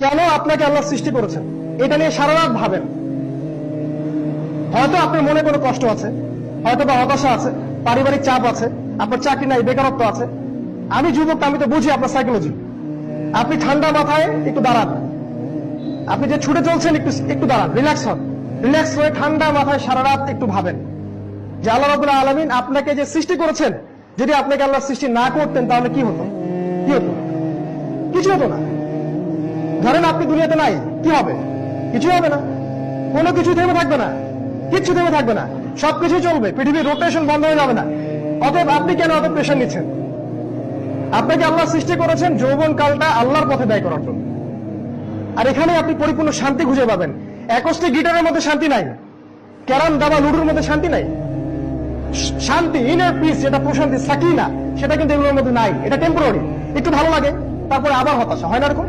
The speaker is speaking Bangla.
কেন আপনাকে আল্লাহ সৃষ্টি করেছেন এটা নিয়ে সারা রাত ভাবেন। হয়তো আপনার মনে কোনো কষ্ট আছে, হয়তো বা হতাশা আছে, পারিবারিক চাপ আছে, আপনার চাকরি নাই, বেকারত্ব আছে। আমি যুবক, আমি তো বুঝি আপনার সাইকোলজি। আপনি ঠান্ডা মাথায় একটু দাঁড়ান, আপনি যে ছুটে চলছেন একটু একটু দাঁড়ান, রিল্যাক্স হন, রিল্যাক্স হয়ে ঠান্ডা মাথায় সারা রাত একটু ভাবেন যে আল্লাহ রাব্বুল আলামিন আপনাকে যে সৃষ্টি করেছেন, যদি আপনাকে আল্লাহ সৃষ্টি না করতেন তাহলে কি হতো? কি হতো? কিছু হতো না। ধরেন আপনি দুনিয়াতে নাই, কি হবে? কিছু হবে না, কোনো কিছু থেমে থাকবে না, কিচ্ছু থেমে থাকবে না, সবকিছু চলবে, পৃথিবীর রোটেশন বন্ধ হয়ে যাবে না। অতএব আপনি কেন অত প্রেশার নিচ্ছেন? আপনাকে আল্লাহ সৃষ্টি করেছেন যৌবন কালটা আল্লাহর পথে ব্যয় করার জন্য। আর এখানে আপনি পরিপূর্ণ শান্তি খুঁজে পাবেন। একষ্টি গিটারের মধ্যে শান্তি নাই, ক্যারাম দাবা লুডুর মধ্যে শান্তি নাই। শান্তি, ইনার পিস, যেটা প্রশান্তি, সাকিনা, সেটা কিন্তু এগুলোর মধ্যে নাই। এটা টেম্পোরারি, একটু ভালো লাগে, তারপরে আবার হতাশা, হয় না এরকম?